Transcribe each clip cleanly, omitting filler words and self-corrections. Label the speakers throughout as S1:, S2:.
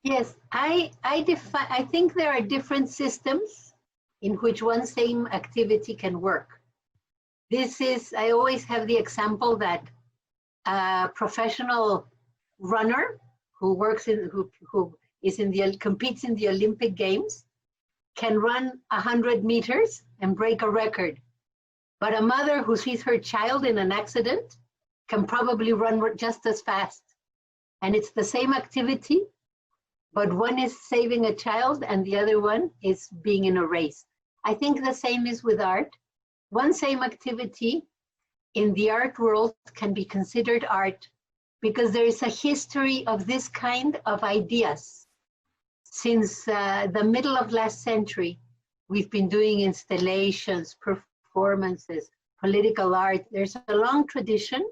S1: Yes, I think there are different systems in which one same activity can work. I always have the example that a professional runner who competes in the Olympic Games can run 100 meters and break a record. But a mother who sees her child in an accident can probably run just as fast. And it's the same activity, but one is saving a child and the other one is being in a race. I think the same is with art. One same activity in the art world can be considered art because there is a history of this kind of ideas. Since the middle of last century, we've been doing installations, performances, political art. There's a long tradition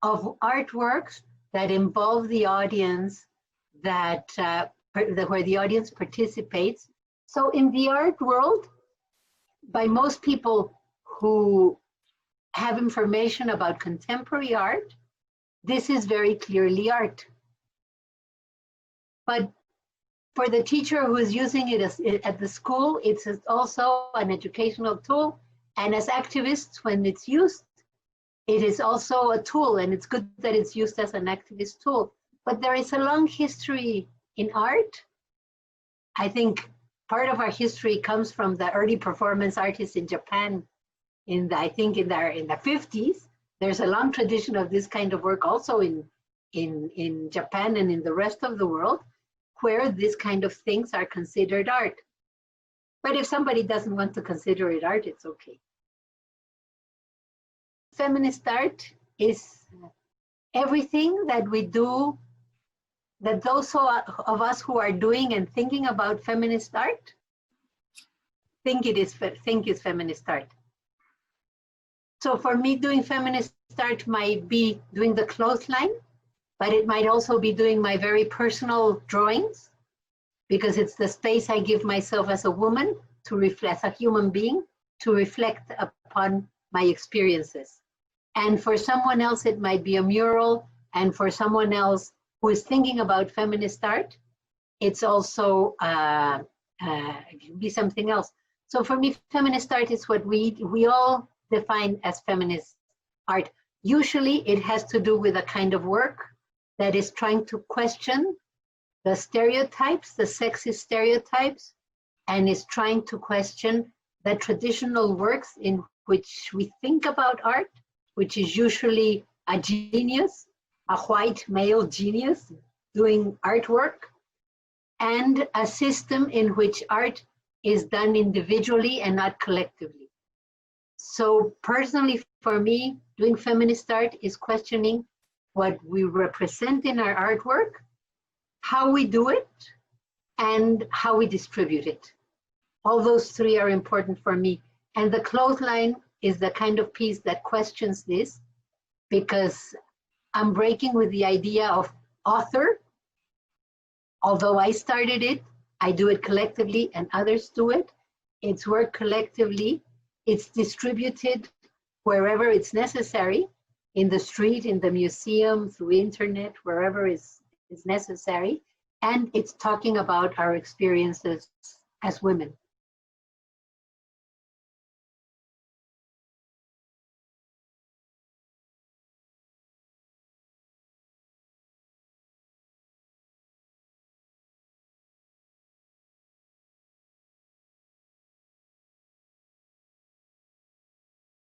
S1: of artworks that involve the audience, where the audience participates. So in the art world, by most people who have information about contemporary art, this is very clearly art. But for the teacher who is using it at the school, it's also an educational tool. And as activists, when it's used, it is also a tool, and it's good that it's used as an activist tool. But there is a long history in art. I think part of our history comes from the early performance artists in Japan in the 50s. There's a long tradition of this kind of work also in Japan and in the rest of the world, where this kind of things are considered art. But if somebody doesn't want to consider it art, it's okay. Feminist art is everything that we do, that those of us who are doing and thinking about feminist art think is feminist art. So for me, doing feminist art might be doing the clothesline, but it might also be doing my very personal drawings, because it's the space I give myself as a woman to reflect, as a human being, to reflect upon my experiences. And for someone else, it might be a mural, and for someone else who is thinking about feminist art, it's also it can be something else. So for me, feminist art is what we all define as feminist art. Usually it has to do with a kind of work that is trying to question the stereotypes, the sexist stereotypes, and is trying to question the traditional works in which we think about art, which is usually a genius, a white male genius doing artwork, and a system in which art is done individually and not collectively. So personally, for me, doing feminist art is questioning what we represent in our artwork, how we do it, and how we distribute it. All those three are important for me. And the clothesline is the kind of piece that questions this, because I'm breaking with the idea of author. Although I started it, I do it collectively and others do it. It's worked collectively. It's distributed wherever it's necessary, in the street, in the museum, through internet, wherever is necessary. And it's talking about our experiences as women.